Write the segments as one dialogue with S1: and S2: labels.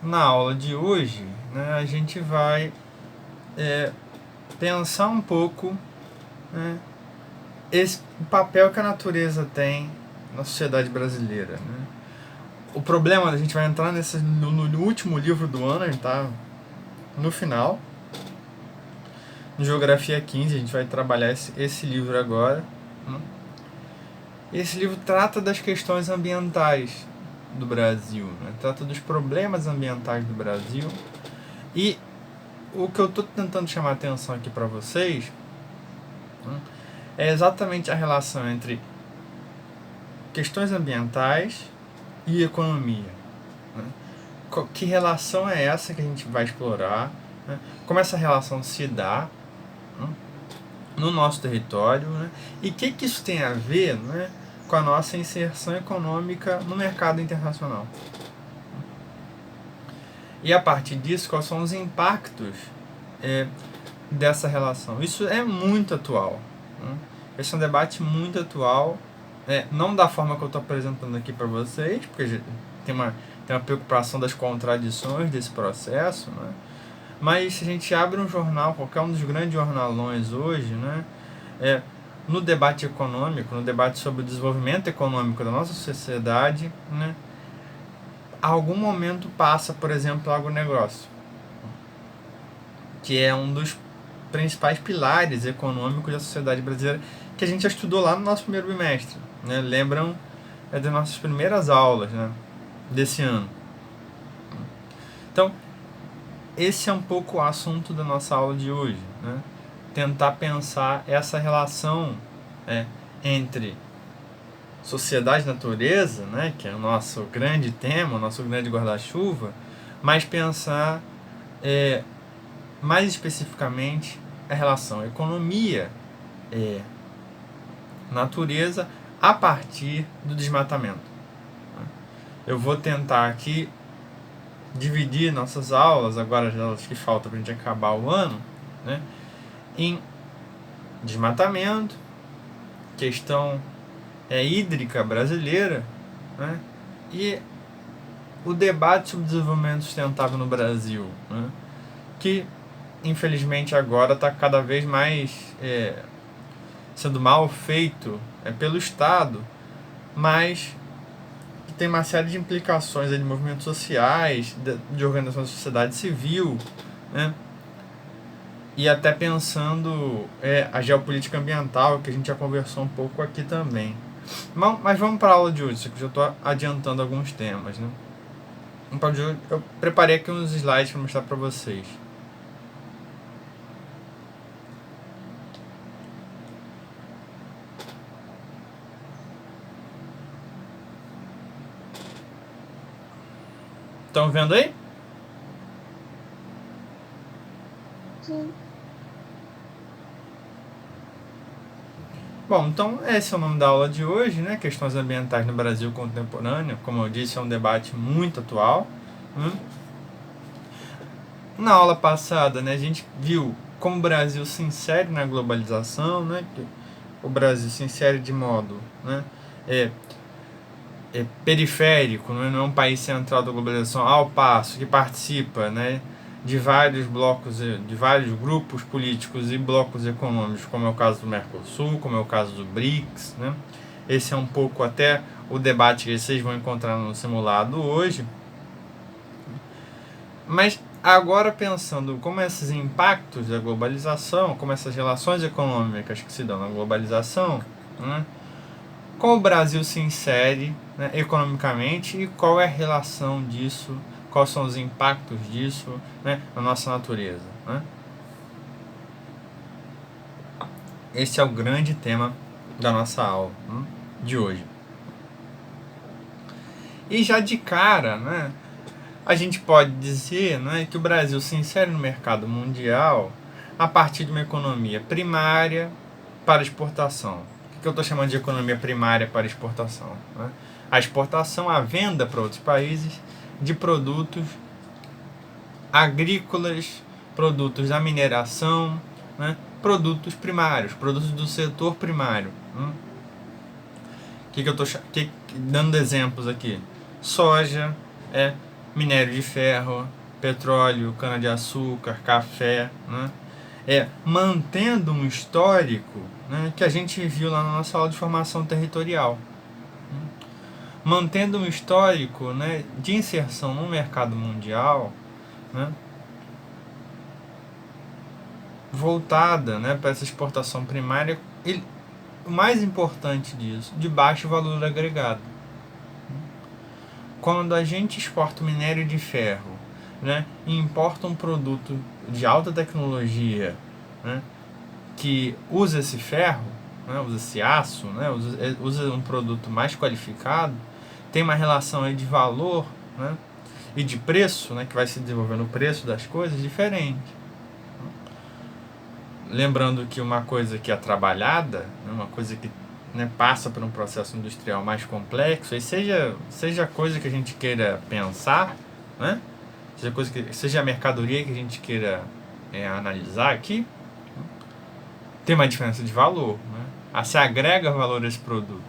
S1: na aula de hoje, né, a gente vai pensar um pouco, né, o papel que a natureza tem na sociedade brasileira. Né? O problema, a gente vai entrar no último livro do ano, a gente está no final. No Geografia 15, a gente vai trabalhar esse livro agora. Né? Esse livro trata das questões ambientais do Brasil, né? Trata dos problemas ambientais do Brasil. E o que eu estou tentando chamar a atenção aqui para vocês, né, é exatamente a relação entre questões ambientais e economia. Né? Que relação é essa que a gente vai explorar? Né? Como essa relação se dá, né, no nosso território, né? E o que isso tem a ver, né, com a nossa inserção econômica no mercado internacional? E a partir disso, quais são os impactos dessa relação? Isso é muito atual. Né? Esse é um debate muito atual, não da forma que eu estou apresentando aqui para vocês, porque tem uma preocupação das contradições desse processo, né? Mas se a gente abre um jornal, qualquer um dos grandes jornalões hoje, né, no debate econômico, no debate sobre o desenvolvimento econômico da nossa sociedade, né, a algum momento passa, por exemplo, o agronegócio, que é um dos principais pilares econômicos da sociedade brasileira, que a gente já estudou lá no nosso primeiro bimestre. Né? Lembram das nossas primeiras aulas, né, desse ano. Então, esse é um pouco o assunto da nossa aula de hoje. Né? Tentar pensar essa relação entre sociedade e natureza, né, que é o nosso grande tema, o nosso grande guarda-chuva, mas pensar mais especificamente a relação economia-natureza a partir do desmatamento. Eu vou tentar aqui dividir nossas aulas, agora as aulas que faltam para a gente acabar o ano, né, em desmatamento, questão hídrica brasileira, né, e o debate sobre desenvolvimento sustentável no Brasil, né, que infelizmente agora está cada vez mais sendo mal feito pelo Estado, mas que tem uma série de implicações de movimentos sociais, de organizações da sociedade civil, né? E até pensando a geopolítica ambiental, que a gente já conversou um pouco aqui também. Mas vamos para a aula de hoje, que eu já estou adiantando alguns temas. Né? Eu preparei aqui uns slides para mostrar para vocês. Estão vendo aí?
S2: Sim.
S1: Bom, então esse é o nome da aula de hoje, né? Questões ambientais no Brasil contemporâneo. Como eu disse, é um debate muito atual. Na aula passada, né, a gente viu como o Brasil se insere na globalização, né? Que o Brasil se insere de modo, né, periférico, não é um país central da globalização, ao passo que participa, né, de vários blocos, de vários grupos políticos e blocos econômicos, como é o caso do Mercosul, como é o caso do BRICS. Né? Esse é um pouco até o debate que vocês vão encontrar no simulado hoje. Mas agora pensando como esses impactos da globalização, como essas relações econômicas que se dão na globalização, né, como o Brasil se insere, né, economicamente, e qual é a relação disso, quais são os impactos disso, né, na nossa natureza. Né? Esse é o grande tema da nossa aula, né, de hoje. E já de cara, né, a gente pode dizer, né, que o Brasil se insere no mercado mundial a partir de uma economia primária para exportação. O que eu estou chamando de economia primária para exportação? Né? A exportação, a venda para outros países de produtos agrícolas, produtos da mineração, né? Produtos primários, produtos do setor primário. Que eu estou dando exemplos aqui? Soja, minério de ferro, petróleo, cana-de-açúcar, café, né? Mantendo um histórico, né, que a gente viu lá na nossa aula de formação territorial. Mantendo um histórico, né, de inserção no mercado mundial, né, voltada, né, para essa exportação primária, e o mais importante disso, de baixo valor agregado. Quando a gente exporta minério de ferro, né, e importa um produto de alta tecnologia, né, que usa esse ferro, né, usa esse aço, né, usa um produto mais qualificado, tem uma relação aí de valor, né, e de preço, né, que vai se desenvolvendo o preço das coisas diferente. Lembrando que uma coisa que é trabalhada, né, uma coisa que, né, passa por um processo industrial mais complexo, e seja coisa que a gente queira pensar, né, seja a mercadoria que a gente queira analisar aqui, tem uma diferença de valor, né? Se agrega valor a esse produto,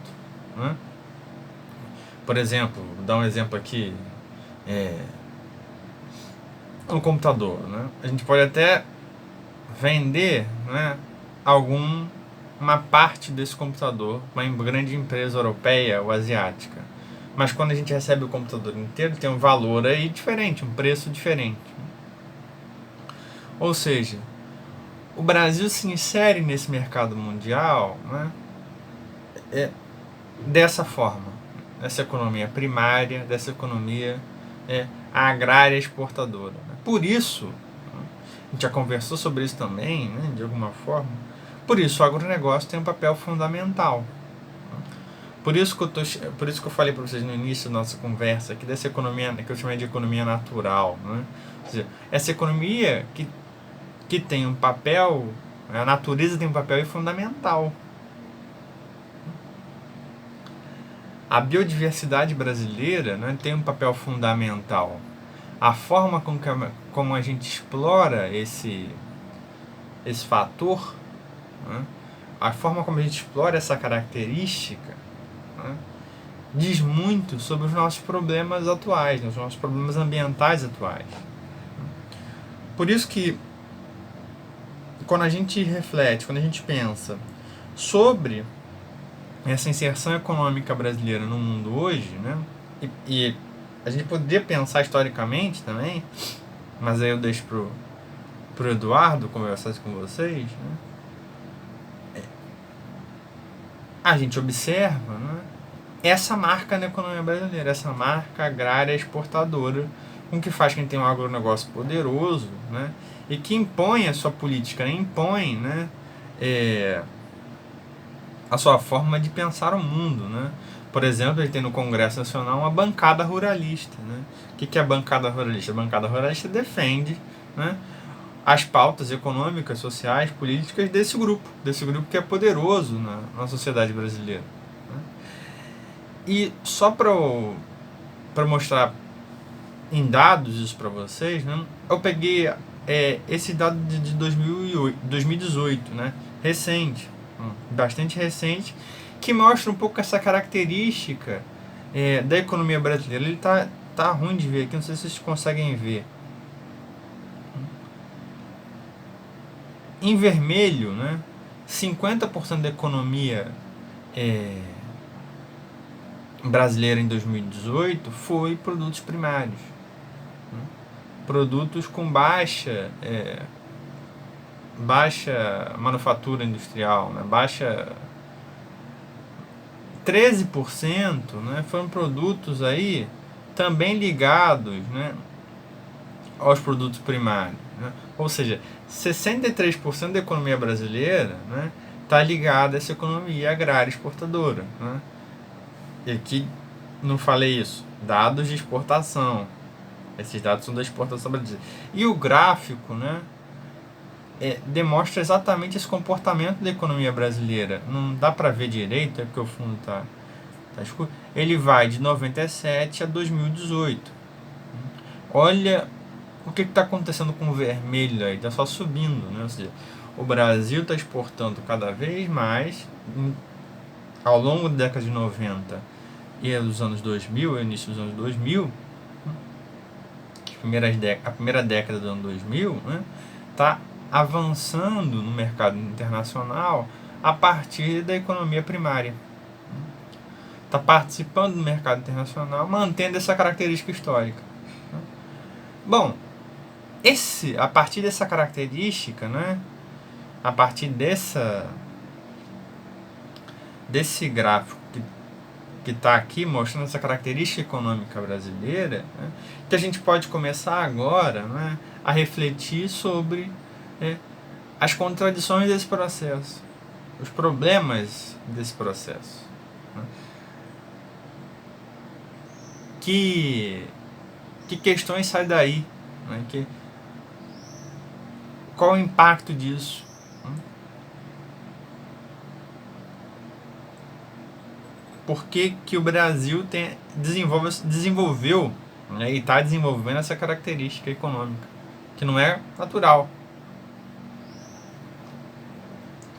S1: né? Por exemplo, vou dar um exemplo aqui, um computador, né? A gente pode até vender, né, uma parte desse computador para uma grande empresa europeia ou asiática, mas quando a gente recebe o computador inteiro tem um valor aí diferente, um preço diferente. Ou seja, o Brasil se insere nesse mercado mundial, né, dessa forma, dessa economia primária, dessa economia agrária exportadora. Por isso, a gente já conversou sobre isso também, né, de alguma forma, por isso o agronegócio tem um papel fundamental. Por isso que eu falei para vocês no início da nossa conversa aqui dessa economia que eu chamei de economia natural, né? Ou seja, essa economia que tem um papel, a natureza tem um papel fundamental. A biodiversidade brasileira, né, tem um papel fundamental. A forma como a gente explora esse fator, né, a forma como a gente explora essa característica, né, diz muito sobre os nossos problemas atuais, né, os nossos problemas ambientais atuais. Por isso que quando a gente reflete, quando a gente pensa sobre essa inserção econômica brasileira no mundo hoje, né, e a gente poderia pensar historicamente também, mas aí eu deixo pro Eduardo conversar isso com vocês, né, a gente observa, né, essa marca na economia brasileira, essa marca agrária exportadora, com que faz quem tem um agronegócio poderoso, né, e que impõe a sua política, né, impõe, né, a sua forma de pensar o mundo, né. Por exemplo, ele tem no Congresso Nacional uma bancada ruralista, né. O que é a bancada ruralista? A bancada ruralista defende, né, as pautas econômicas, sociais, políticas desse grupo que é poderoso na sociedade brasileira. Né? E só para mostrar em dados isso para vocês, né, eu peguei esse dado de 2018, né, recente, bastante recente, que mostra um pouco essa característica da economia brasileira. Ele tá ruim de ver aqui, não sei se vocês conseguem ver. Em vermelho, né, 50% da economia brasileira em 2018 foi produtos primários. Né, produtos com baixa manufatura industrial, né, baixa 13%, né, foram produtos aí também ligados, né, aos produtos primários. Né? Ou seja, 63% da economia brasileira está ligada a essa economia agrária exportadora. Né? E aqui não falei isso, dados de exportação. Esses dados são da exportação brasileira. E o gráfico, né, demonstra exatamente esse comportamento da economia brasileira. Não dá para ver direito, é porque o fundo tá escuro. Ele vai de 97 a 2018. Olha o que está acontecendo com o vermelho aí, está só subindo, né? Ou seja, o Brasil está exportando cada vez mais ao longo da década de 90 e dos anos 2000, início dos anos 2000, a primeira década do ano 2000, né, está avançando no mercado internacional a partir da economia primária. Está participando do mercado internacional, mantendo essa característica histórica. Bom, a partir dessa característica, né, a partir desse gráfico que está aqui mostrando essa característica econômica brasileira, né, que a gente pode começar agora, né, a refletir sobre as contradições desse processo, os problemas desse processo. Né. Que questões saem daí? Né, qual o impacto disso? Por que o Brasil desenvolveu, né, e está desenvolvendo essa característica econômica, que não é natural.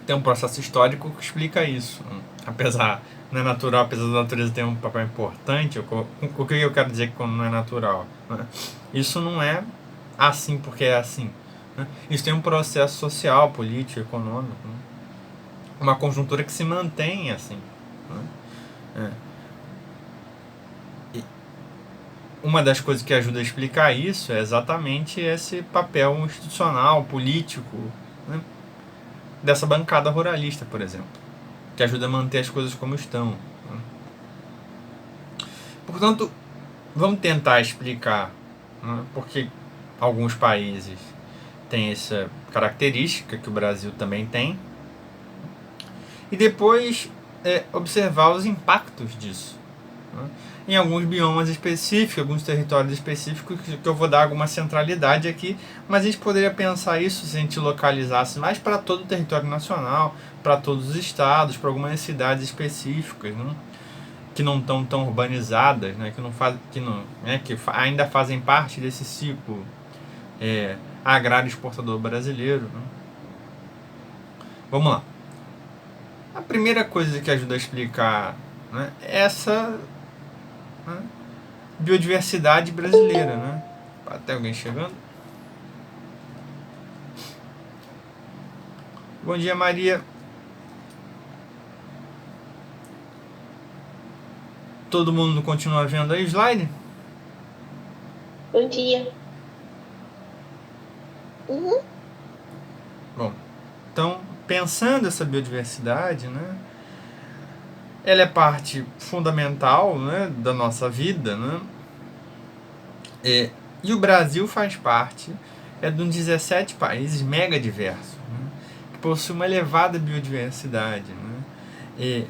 S1: Tem um processo histórico que explica isso. Apesar, não é natural, apesar da natureza ter um papel importante, o que eu quero dizer que não é natural? Né? Isso não é assim porque é assim. Né? Isso tem um processo social, político, econômico. Né? Uma conjuntura que se mantém assim. Né? E uma das coisas que ajuda a explicar isso é exatamente esse papel institucional, político, né, dessa bancada ruralista, por exemplo, que ajuda a manter as coisas como estão. Né? Portanto, vamos tentar explicar, né, porque alguns países têm essa característica que o Brasil também tem, e depois observar os impactos disso, né, em alguns biomas específicos, alguns territórios específicos, que eu vou dar alguma centralidade aqui, mas a gente poderia pensar isso se a gente localizasse mais para todo o território nacional, para todos os estados, para algumas cidades específicas, né, que não estão tão urbanizadas, né, que ainda fazem parte desse ciclo agrário exportador brasileiro. Né. Vamos lá. A primeira coisa que ajuda a explicar, né, é essa, né, biodiversidade brasileira. Né? Tem alguém chegando? Bom dia, Maria. Todo mundo continua vendo aí o slide?
S2: Bom dia.
S1: Bom, então, pensando essa biodiversidade, né, ela é parte fundamental, né, da nossa vida, né, e o Brasil faz parte de uns 17 países mega diversos, né, que possuem uma elevada biodiversidade. Né, e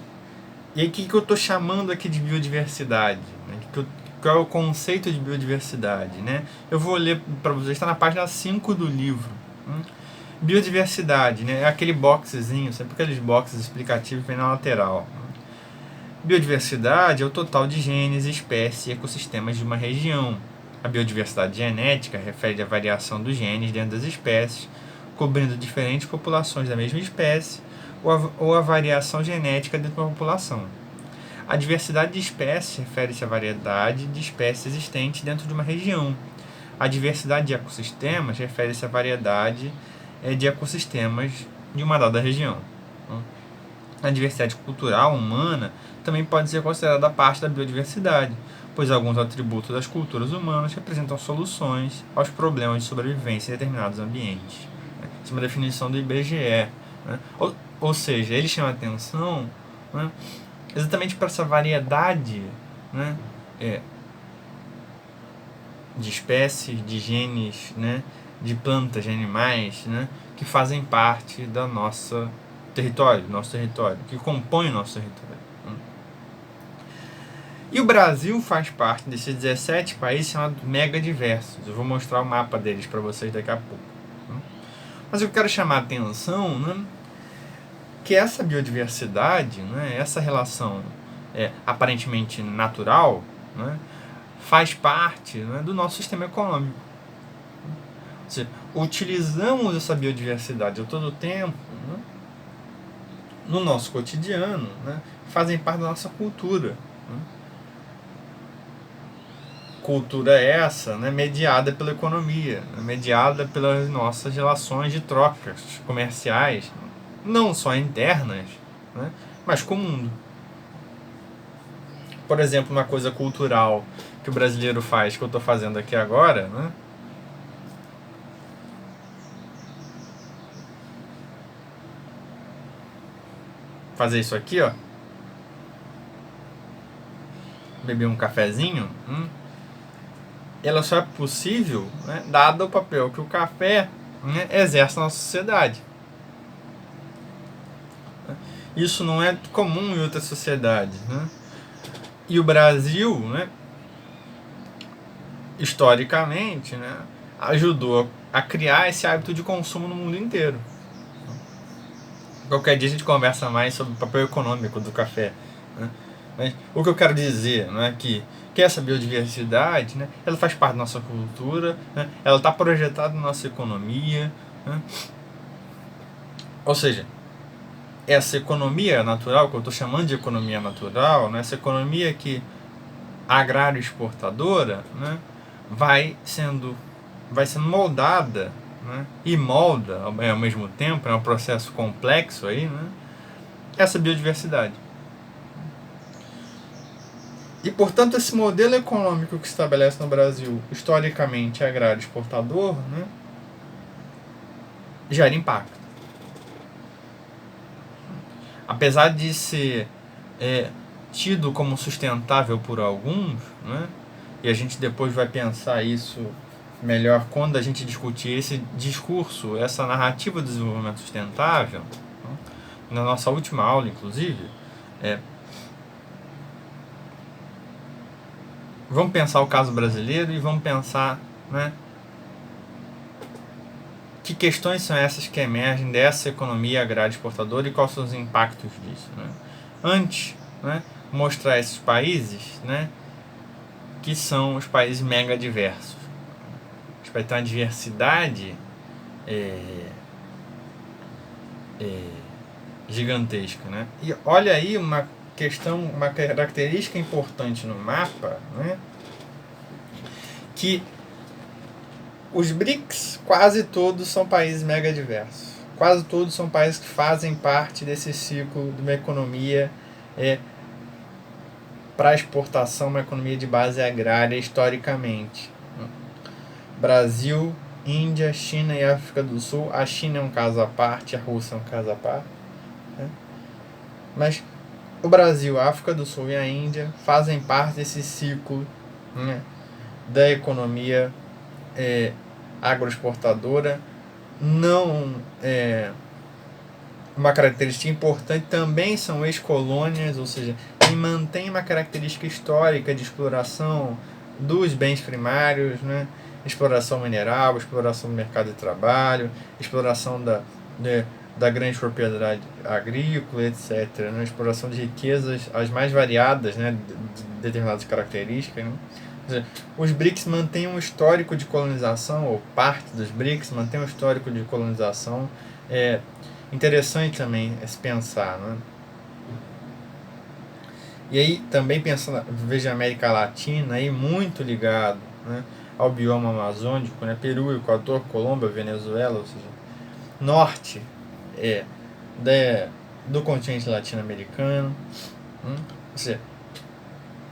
S1: aí, o que eu estou chamando aqui de biodiversidade? Né, qual é o conceito de biodiversidade? Né? Eu vou ler para vocês, está na página 5 do livro. Né? Biodiversidade, né, é aquele boxezinho, sempre aqueles boxes explicativos que vem na lateral. Biodiversidade é o total de genes, espécies e ecossistemas de uma região. A biodiversidade genética refere à variação dos genes dentro das espécies, cobrindo diferentes populações da mesma espécie, ou a variação genética dentro de uma população. A diversidade de espécies refere-se à variedade de espécies existentes dentro de uma região. A diversidade de ecossistemas refere-se à variedade de ecossistemas de uma dada região. A diversidade cultural humana também pode ser considerada parte da biodiversidade, pois alguns atributos das culturas humanas representam soluções aos problemas de sobrevivência em determinados ambientes. Isso é uma definição do IBGE. Né? Ou seja, ele chama atenção, né, exatamente para essa variedade, né, de espécies, de genes, né, de plantas, de animais, né, que fazem parte do nosso território, que compõem o nosso território. Né. E o Brasil faz parte desses 17 países chamados mega diversos. Eu vou mostrar o mapa deles para vocês daqui a pouco. Né. Mas eu quero chamar a atenção, né, que essa biodiversidade, né, essa relação aparentemente natural, né, faz parte, né, do nosso sistema econômico. Ou seja, utilizamos essa biodiversidade a todo tempo, né, no nosso cotidiano, né, fazem parte da nossa cultura. Né. cultura é essa, né, mediada pela economia, mediada pelas nossas relações de trocas comerciais, não só internas, né, mas com o mundo. Por exemplo, uma coisa cultural que o brasileiro faz, que eu estou fazendo aqui agora, né, fazer isso aqui, ó, beber um cafezinho, ela só é possível, né, dado o papel que o café, né, exerce na sociedade. Isso não é comum em outras sociedades, né? E o Brasil, né, historicamente, né, ajudou a criar esse hábito de consumo no mundo inteiro. Qualquer dia a gente conversa mais sobre o papel econômico do café, né? Mas o que eu quero dizer, né, que essa biodiversidade, né, ela faz parte da nossa cultura, né, ela está projetada na nossa economia, né? Ou seja, essa economia natural, que eu estou chamando de economia natural, né, essa economia que agrário exportadora, né, vai sendo moldada, né, e molda ao mesmo tempo, é um processo complexo aí, né, essa biodiversidade. E, portanto, esse modelo econômico que se estabelece no Brasil, historicamente agrário exportador, né, gera impacto. Apesar de ser tido como sustentável por alguns, né, e a gente depois vai pensar isso melhor quando a gente discutir esse discurso, essa narrativa do desenvolvimento sustentável, né, na nossa última aula, inclusive, vamos pensar o caso brasileiro e vamos pensar, né, que questões são essas que emergem dessa economia agrária exportadora e quais são os impactos disso, né? Antes, né, mostrar esses países, né, que são os países mega diversos. A gente vai ter uma diversidade gigantesca, né? E olha aí uma questão, uma característica importante no mapa, né, que os BRICS quase todos são países mega diversos. Quase todos são países que fazem parte desse ciclo de uma economia para exportação, uma economia de base agrária historicamente. Brasil, Índia, China e África do Sul. A China é um caso à parte, a Rússia é um caso à parte, né? Mas o Brasil, a África do Sul e a Índia fazem parte desse ciclo, né, da economia agroexportadora. Não uma característica importante também são ex-colônias, ou seja, que mantém uma característica histórica de exploração dos bens primários, né? Exploração mineral, exploração do mercado de trabalho, exploração da grande propriedade agrícola, etc., né? Exploração de riquezas as mais variadas, né, de determinadas características, né? Ou seja, os BRICS mantêm um histórico de colonização, ou parte dos BRICS mantém um histórico de colonização. Interessante também se pensar, né? E aí também pensando, veja a América Latina aí muito ligado, né, ao bioma amazônico, né, Peru, Equador, Colômbia, Venezuela, ou seja, norte do continente latino-americano, ou seja,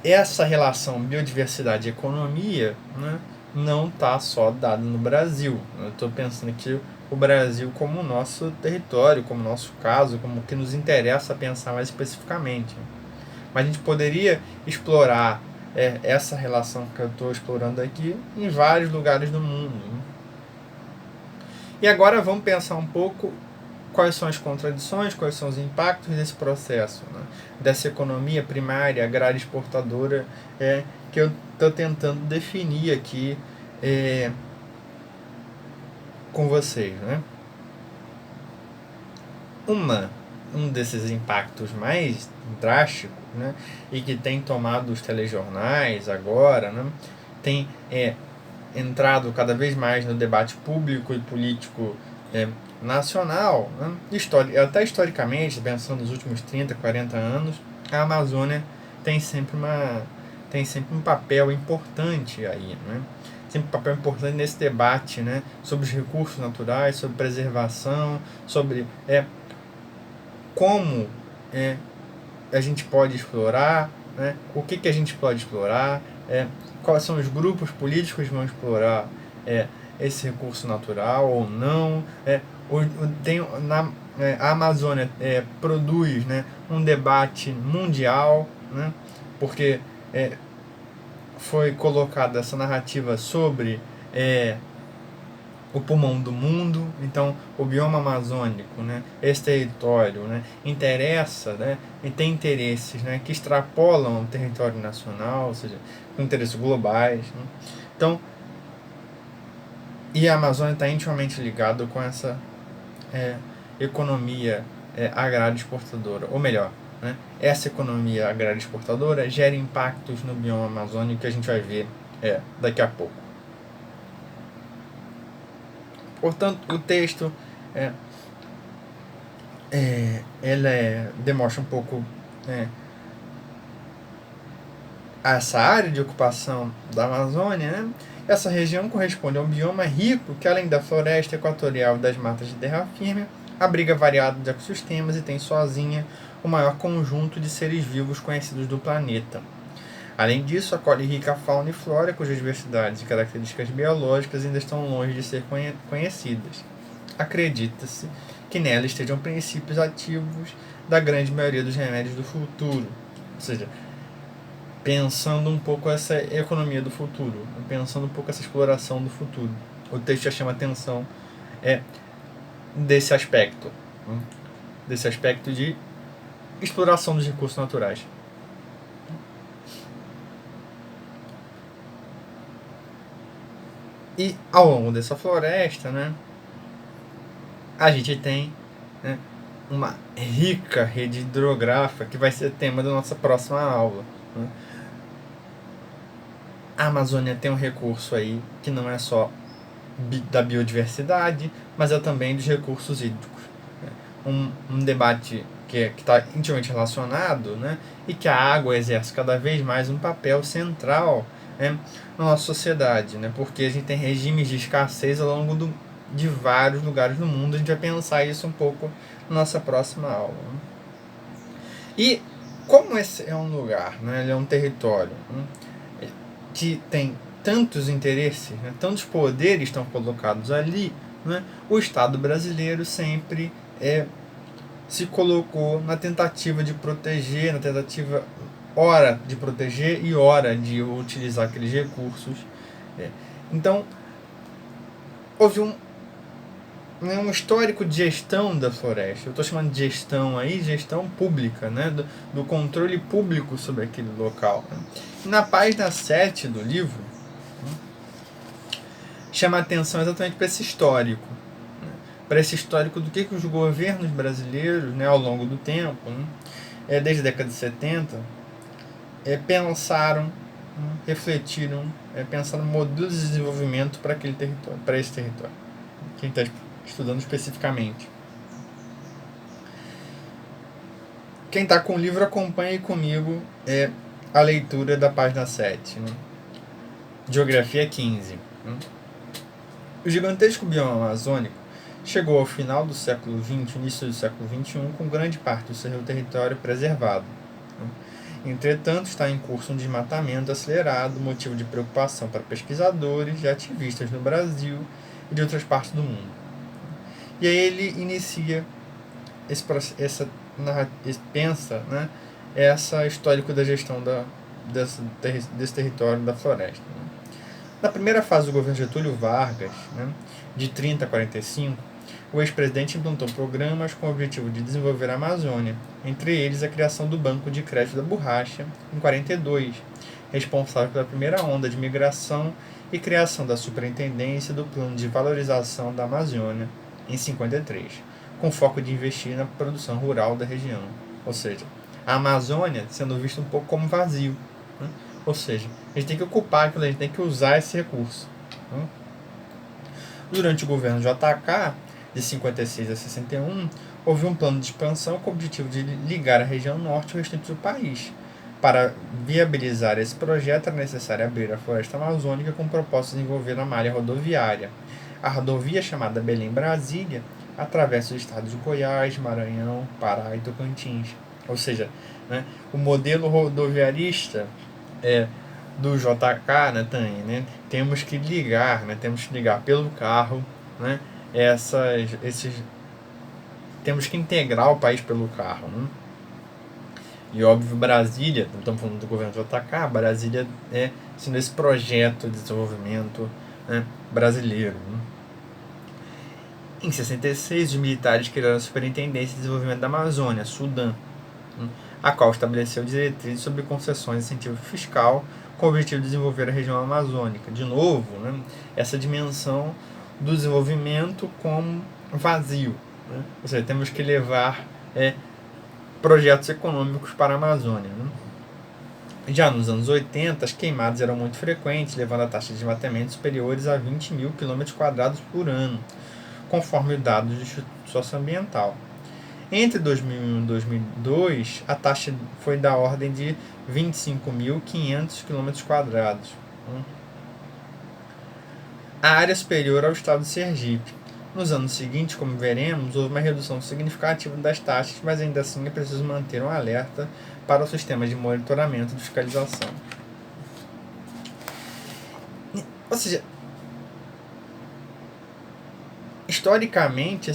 S1: essa relação biodiversidade e economia, né, não está só dada no Brasil. Eu estou pensando aqui o Brasil como o nosso território, como o nosso caso, como o que nos interessa pensar mais especificamente. Mas a gente poderia explorar essa relação que eu estou explorando aqui em vários lugares do mundo, né? E agora vamos pensar um pouco quais são as contradições, quais são os impactos desse processo, né, dessa economia primária, agrária exportadora, que eu estou tentando definir aqui com vocês, né? Um desses impactos mais drásticos, né, e que tem tomado os telejornais agora, né, tem entrado cada vez mais no debate público e político nacional, né, até historicamente, pensando nos últimos 30, 40 anos, a Amazônia tem sempre tem sempre um papel importante aí, né? Sempre um papel importante nesse debate, né? Sobre os recursos naturais, sobre preservação, sobre como a gente pode explorar, né? O que a gente pode explorar, quais são os grupos políticos que vão explorar esse recurso natural ou não. A Amazônia produz, né, um debate mundial, né, porque foi colocada essa narrativa sobre o pulmão do mundo. Então o bioma amazônico, né, esse território, né, interessa, né, e tem interesses, né, que extrapolam o território nacional, ou seja, interesses globais, né? Então, e a Amazônia está intimamente ligada com essa economia agrária exportadora, ou melhor, né, essa economia agrária exportadora gera impactos no bioma amazônico que a gente vai ver daqui a pouco. Portanto, o texto demonstra um pouco essa área de ocupação da Amazônia, né? Essa região corresponde a um bioma rico que, além da floresta equatorial e das matas de terra firme, abriga variados ecossistemas e tem sozinha o maior conjunto de seres vivos conhecidos do planeta. Além disso, acolhe rica fauna e flora cujas diversidades e características biológicas ainda estão longe de ser conhecidas. Acredita-se que nela estejam princípios ativos da grande maioria dos remédios do futuro, ou seja, pensando um pouco essa economia do futuro, pensando um pouco essa exploração do futuro. O texto já chama atenção desse aspecto de exploração dos recursos naturais. E ao longo dessa floresta, né, a gente tem, né, uma rica rede hidrográfica que vai ser tema da nossa próxima aula, né? A Amazônia tem um recurso aí que não é só da biodiversidade, mas é também dos recursos hídricos. Um debate que está intimamente relacionado, né, e que a água exerce cada vez mais um papel central, né, na nossa sociedade, né, porque a gente tem regimes de escassez ao longo de vários lugares do mundo. A gente vai pensar isso um pouco na nossa próxima aula, né? E como esse é um lugar, né, ele é um território, né, que tem tantos interesses, né, tantos poderes estão colocados ali, né, o Estado brasileiro sempre se colocou na tentativa de proteger, ora de proteger e ora de utilizar aqueles recursos. Então, houve um histórico de gestão da floresta. Eu estou chamando de gestão aí, gestão pública, né, do controle público sobre aquele local, né. Na página 7 do livro, né, chama a atenção exatamente para esse histórico, né, para esse histórico do que os governos brasileiros, né, ao longo do tempo, né, desde a década de 70, pensaram, refletiram, pensaram modelos de desenvolvimento para aquele território, para esse território que a gente está estudando especificamente. Quem está com o livro, acompanhe comigo a leitura da página 7, né? Geografia 15. O gigantesco bioma amazônico chegou ao final do século XX, início do século XXI, com grande parte do seu território preservado. Entretanto, está em curso um desmatamento acelerado, motivo de preocupação para pesquisadores e ativistas no Brasil e de outras partes do mundo. E aí ele inicia pensa, né, essa histórico da gestão desse território da floresta, né. Na primeira fase do governo Getúlio Vargas, né, de 30 a 45, o ex-presidente implantou programas com o objetivo de desenvolver a Amazônia, entre eles a criação do Banco de Crédito da Borracha, em 42, responsável pela primeira onda de migração, e criação da Superintendência do Plano de Valorização da Amazônia, em 53, com foco de investir na produção rural da região. Ou seja, a Amazônia sendo vista um pouco como vazio, né? Ou seja, a gente tem que ocupar aquilo, a gente tem que usar esse recurso, né? Durante o governo JK, de 56 a 61, houve um plano de expansão com o objetivo de ligar a região norte ao restante do país, Para viabilizar esse projeto, era necessário abrir a floresta amazônica com o propósito de desenvolver a malha rodoviária. A rodovia chamada Belém-Brasília atravessa os estados de Goiás, Maranhão, Pará e Tocantins. Ou seja, né, o modelo rodoviarista do JK, né, temos que ligar pelo carro, né, temos que integrar o país pelo carro, né? E óbvio, Brasília, não estamos falando do governo JK, Brasília sendo esse projeto de desenvolvimento, né, brasileiro, né? Em 66, os militares criaram a Superintendência de Desenvolvimento da Amazônia, Sudã, né, a qual estabeleceu diretrizes sobre concessões e incentivo fiscal com o objetivo de desenvolver a região amazônica. De novo, né, essa dimensão do desenvolvimento como vazio, né? Ou seja, temos que levar projetos econômicos para a Amazônia, né? Já nos anos 80, as queimadas eram muito frequentes, levando a taxa de desmatamento superiores a 20 mil km² por ano, conforme dados do Instituto Socioambiental. Entre 2001 e 2002, a taxa foi da ordem de 25.500 km². A área superior ao estado de Sergipe. Nos anos seguintes, como veremos, houve uma redução significativa das taxas, mas ainda assim é preciso manter um alerta para o sistema de monitoramento e fiscalização. Ou seja, historicamente,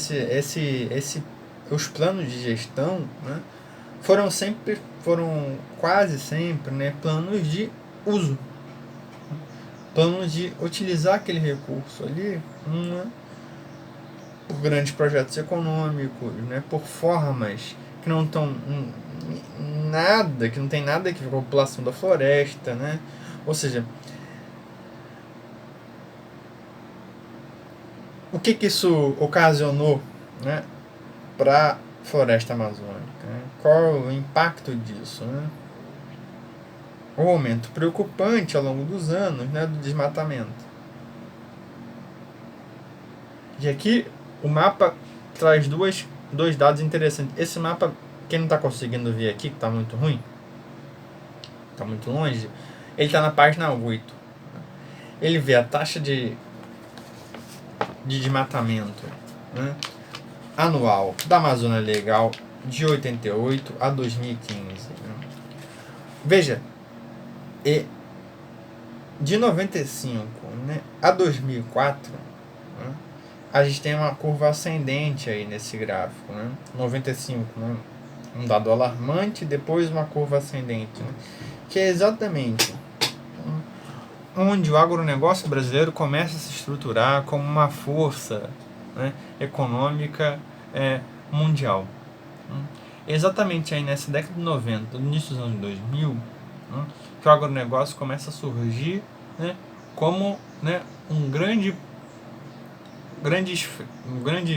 S1: os planos de gestão, né, foram quase sempre, né, planos de uso, planos de utilizar aquele recurso ali, por grandes projetos econômicos, né, por formas que não estão que não tem nada a ver com a população da floresta, né? Ou seja, o que isso ocasionou, né, para a floresta amazônica, né? Qual o impacto disso, né? O aumento preocupante ao longo dos anos, né, do desmatamento. E aqui o mapa traz dois dados interessantes. Esse mapa, quem não está conseguindo ver aqui, que está muito ruim, está muito longe, ele está na página 8. Ele vê a taxa de desmatamento, né, anual da Amazônia Legal de 88 a 2015. Né? Veja, de 95, né, a 2004, né, a gente tem uma curva ascendente aí nesse gráfico, né? 95, né? Um dado alarmante, depois uma curva ascendente, né? Que é exatamente onde o agronegócio brasileiro começa a se estruturar como uma força, né, econômica mundial. Exatamente aí nessa década de 90, no início dos anos 2000, né, que o agronegócio começa a surgir, né, como, né, um grande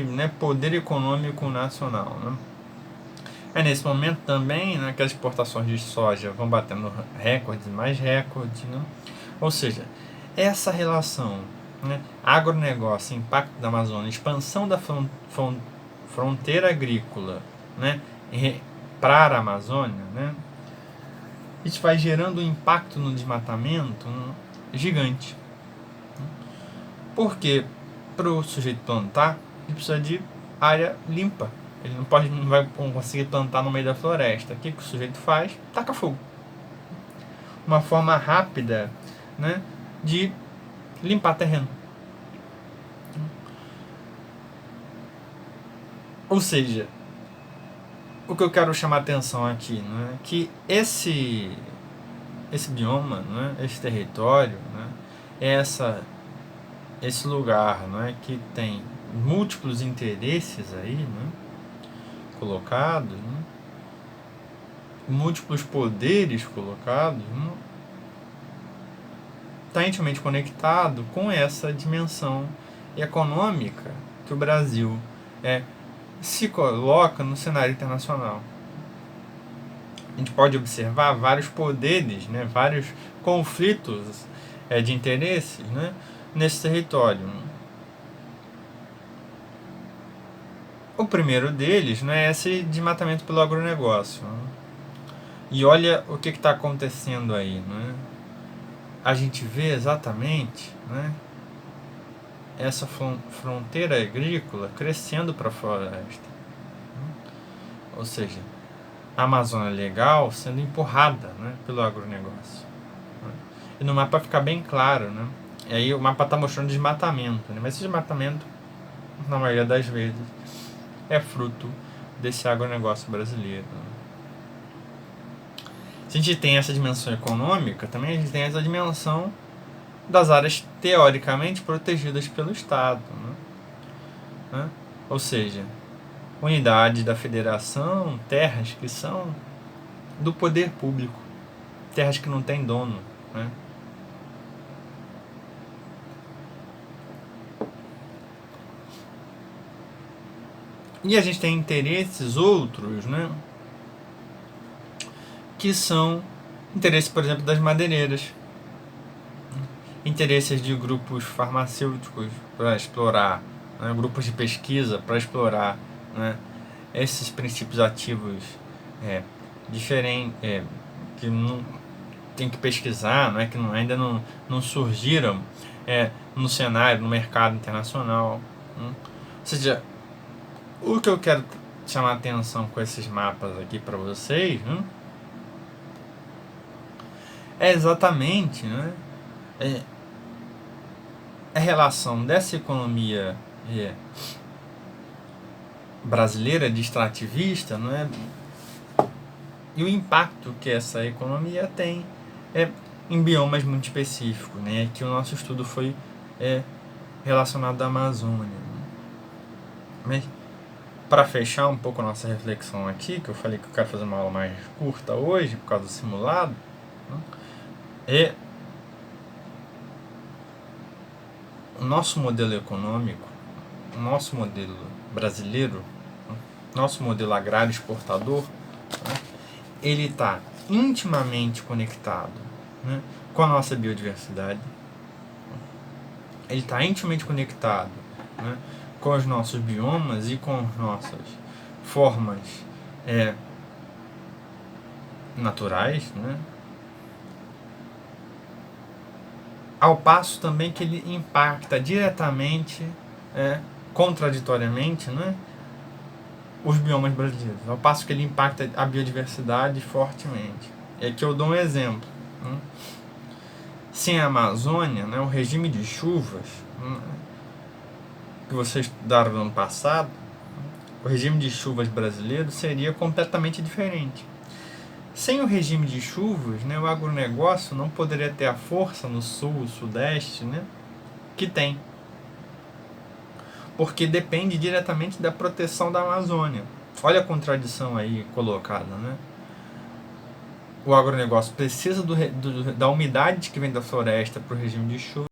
S1: né, poder econômico nacional, né? É nesse momento também, né, que as exportações de soja vão batendo recordes e mais recordes, né? Ou seja, essa relação, né, agronegócio, impacto da Amazônia, expansão da fronteira agrícola, né, para a Amazônia, né, isso vai gerando um impacto no desmatamento, né, gigante. Porque para o sujeito plantar, ele precisa de área limpa. Ele não vai conseguir plantar no meio da floresta. O que o sujeito faz? Taca fogo. Uma forma rápida, né, de limpar terreno. Ou seja, o que eu quero chamar a atenção aqui, né, que esse bioma, né, esse território, né, esse lugar, né, que tem múltiplos interesses aí, né, colocados, né, múltiplos poderes colocados, né, está intimamente conectado com essa dimensão econômica que o Brasil se coloca no cenário internacional. A gente pode observar vários poderes, né, vários conflitos de interesses, né, nesse território. O primeiro deles, né, é esse desmatamento pelo agronegócio. E olha o que está acontecendo aí, né? A gente vê exatamente, né, essa fronteira agrícola crescendo para a floresta. Ou seja, a Amazônia Legal sendo empurrada, né, pelo agronegócio. E no mapa fica bem claro, né? E aí o mapa está mostrando desmatamento, né? Mas esse desmatamento, na maioria das vezes, é fruto desse agronegócio brasileiro. Se a gente tem essa dimensão econômica, também a gente tem essa dimensão das áreas teoricamente protegidas pelo Estado, né? Ou seja, unidade da federação, terras que são do poder público, terras que não têm dono, né? E a gente tem interesses outros, né, que são interesses, por exemplo, das madeireiras, interesses de grupos farmacêuticos para explorar, né, grupos de pesquisa para explorar, né, esses princípios ativos diferentes, que não tem que pesquisar, né, que ainda não surgiram no cenário, no mercado internacional. Ou seja, o que eu quero chamar a atenção com esses mapas aqui para vocês, é exatamente, né, a relação dessa economia brasileira de extrativista, né, e o impacto que essa economia tem em biomas muito específicos, né? Aqui o nosso estudo foi relacionado à Amazônia. Mas para fechar um pouco a nossa reflexão aqui, que eu falei que eu quero fazer uma aula mais curta hoje por causa do simulado, o nosso modelo econômico, o nosso modelo brasileiro, nosso modelo agrário exportador, ele está intimamente conectado, né, com a nossa biodiversidade, ele está intimamente conectado, né, com os nossos biomas e com as nossas formas naturais, né, ao passo também que ele impacta diretamente, contraditoriamente, né, os biomas brasileiros, ao passo que ele impacta a biodiversidade fortemente. E aqui eu dou um exemplo. Sem a Amazônia, né, o regime de chuvas, que vocês estudaram no ano passado, o regime de chuvas brasileiro seria completamente diferente. Sem o regime de chuvas, né, o agronegócio não poderia ter a força no sul, sudeste, né, que tem. Porque depende diretamente da proteção da Amazônia. Olha a contradição aí colocada, né? O agronegócio precisa da umidade que vem da floresta para o regime de chuva,